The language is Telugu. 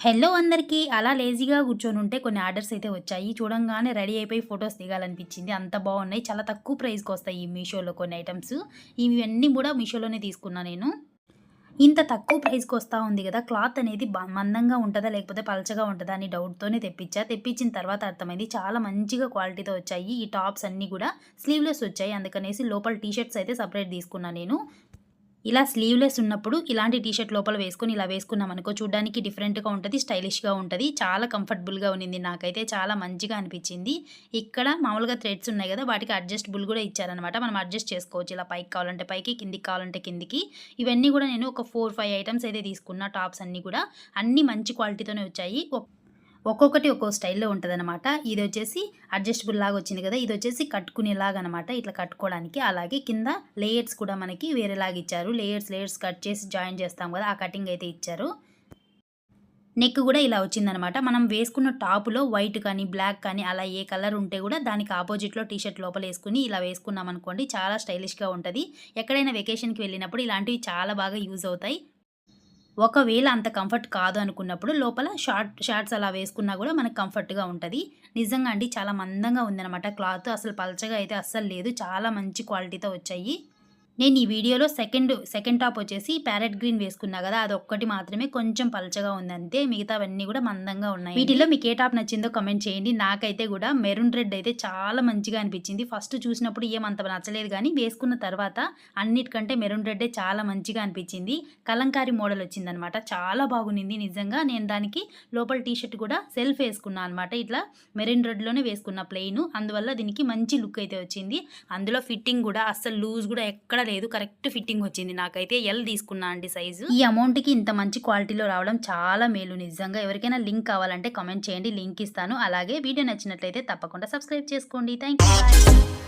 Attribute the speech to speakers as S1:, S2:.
S1: హలో అందరికీ. అలా లేజీగా కూర్చొనుంటే కొన్ని ఆర్డర్స్ అయితే వచ్చాయి. చూడంగానే రెడీ అయిపోయి ఫోటోస్ దిగాలనిపించింది. అంత బాగున్నాయి. చాలా తక్కువ ప్రైస్‌కొస్తాయి ఈ మీషోలో కొన్ని ఐటెమ్స్. ఇవన్నీ కూడా మీషోలోనే తీసుకున్నా నేను. ఇంత తక్కువ ప్రైస్‌కొస్తా ఉంది గదా! క్లాత్ అనేది మందంగా ఉంటదా? లేకపోతే పలచగా ఉంటదా? అని డౌట్‌తోనే తెప్పించా. తెప్పించిన తర్వాత అర్థమైంది. చాలా మంచిగా క్వాలిటీతో వచ్చాయి. ఈ టాప్స్ అన్నీ గూడా స్లీవ్‌లెస్ వచ్చాయి. అందుకనేసి లోపల టీ షర్ట్స్ అయితే సెపరేట్ తీసుకున్నా నేను. ఇలా స్లీవ్‌లెస్ ఉన్నప్పుడు ఇలాంటి టీ షర్ట్ లోపల వేసుకొని ఇలా వేసుకున్నామనుకో చూడ్డానికి డిఫరెంట్‌గా ఉంటది. స్టైలిష్‌గా ఉంటది. చాలా కంఫర్టబుల్‌గా ఉన్నింది. నాకైతే చాలా మంచిగా అనిపిచ్చింది. ఇక్కడ మామూలుగా థ్రెడ్స్ ఉన్నాయి గదా! వాటికి అడ్జస్టబుల్ గూడా ఇచ్చారనమాట. మనం అడ్జస్ట్ చేసుకోవచ్చు. ఇలా పైకి కావాలంటే పైకి, కిందికి కావాలంటే కిందికి. ఇవన్నీ గూడా నేను ఒక 4, 5 ఐటెమ్స్ అయితే తీసుకున్న టాప్స్ అన్నీ గూడా. అన్నీ మంచి క్వాలిటీతోనే వచ్చాయి. ఒక్కొక్కటి ఒక్కో స్టైల్‌లో ఉంటదనమాట. ఇదొచ్చేసి అడ్జస్టబుల్ లాగా వచ్చింది గదా! ఇదొచ్చేసి కట్టుకునేలాగనమాట. ఇట్లా కట్టుకోవడానికి. అలాగే కింద లేయర్స్ కూడా మనకి వేరేలాగా ఇచ్చారు. లేయర్స్ కట్ చేసి జాయిన్ చేస్తాం గదా! ఆ కటింగ్ అయితే ఇచ్చారు. నెక్ గూడా ఇలా వచ్చిందనమాట. మనం వేసుకున్న టాప్‌లో వైట్ కానీ, బ్లాక్ కానీ అలా ఏ కలర్ ఉంటే గూడా దానికి అపోజిట్‌లో టీ షర్ట్ లోపలేసుకొని ఇలా వేసుకున్నామనుకోండి చాలా స్టైలిష్‌గా ఉంటది. ఎక్కడైనా వెకేషన్‌కి వెళ్ళినప్పుడు ఇలాంటివి చాలా బాగా యూజ్ అవుతాయి. ఒకవేళ అంత కంఫర్ట్ కాదు అనుకున్నప్పుడు లోపల షార్ట్స్ అలా వేసుకున్నా గూడా మనకు కంఫర్ట్‌గా ఉంటది. నిజంగా అండి చాలా మందంగా ఉందనమాట క్లాత్. అసలు పలచగా అయితే అస్సలు లేదు. చాలా మంచి క్వాలిటీతో వచ్చాయి. నేను ఈ వీడియోలో సెకండ్ టాప్ వచ్చేసి ప్యారెట్ గ్రీన్ వేసుకున్నా గదా! అదొక్కటి మాత్రమే కొంచెం పలచగా ఉందంతే. మిగతావన్నీ గూడా మందంగా ఉన్నాయి. వీటిలో మీకు ఏ టాప్ నచ్చిందో కామెంట్ చేయండి. నాకైతే గూడా మెరూన్ రెడ్ అయితే చాలా మంచిగా అనిపించింది. ఫస్ట్ చూసినప్పుడు ఏమంత నచ్చలేదు గానీ, వేసుకున్న తర్వాత అన్నిటికంటే మెరూన్ రెడ్డే చాలా మంచిగా అనిపించింది. కలంకారీ మోడల్ వచ్చిందనమాట. చాలా బాగుండింది నిజంగా. నేను దానికి లోపల టీ షర్ట్ కూడా సెల్ఫ్ వేసుకున్నా అనమాట. ఇట్లా మెరూన్ రెడ్‌లోనే వేసుకున్న ప్లెయిను. అందువల్ల దీనికి మంచి లుక్ అయితే వచ్చింది. అందులో ఫిట్టింగ్ గూడా అస్సలు లూజ్ గూడా ఎక్కడ లేదు. కరెక్ట్ ఫిట్టింగ్ వచ్చింది. నాకైతే ఎల్ తీసుకున్నా అండి సైజు. ఈ అమౌంట్‌కి ఇంత మంచి క్వాలిటీలో రావడం చాలా మేలు నిజంగా. ఎవరికైనా లింక్ కావాలంటే కామెంట్ చేయండి. లింక్ ఇస్తాను. అలాగే వీడియో నచ్చినట్లయితే తప్పకుండా సబ్స్క్రైబ్ చేసుకోండి. Thank you. బాయ్.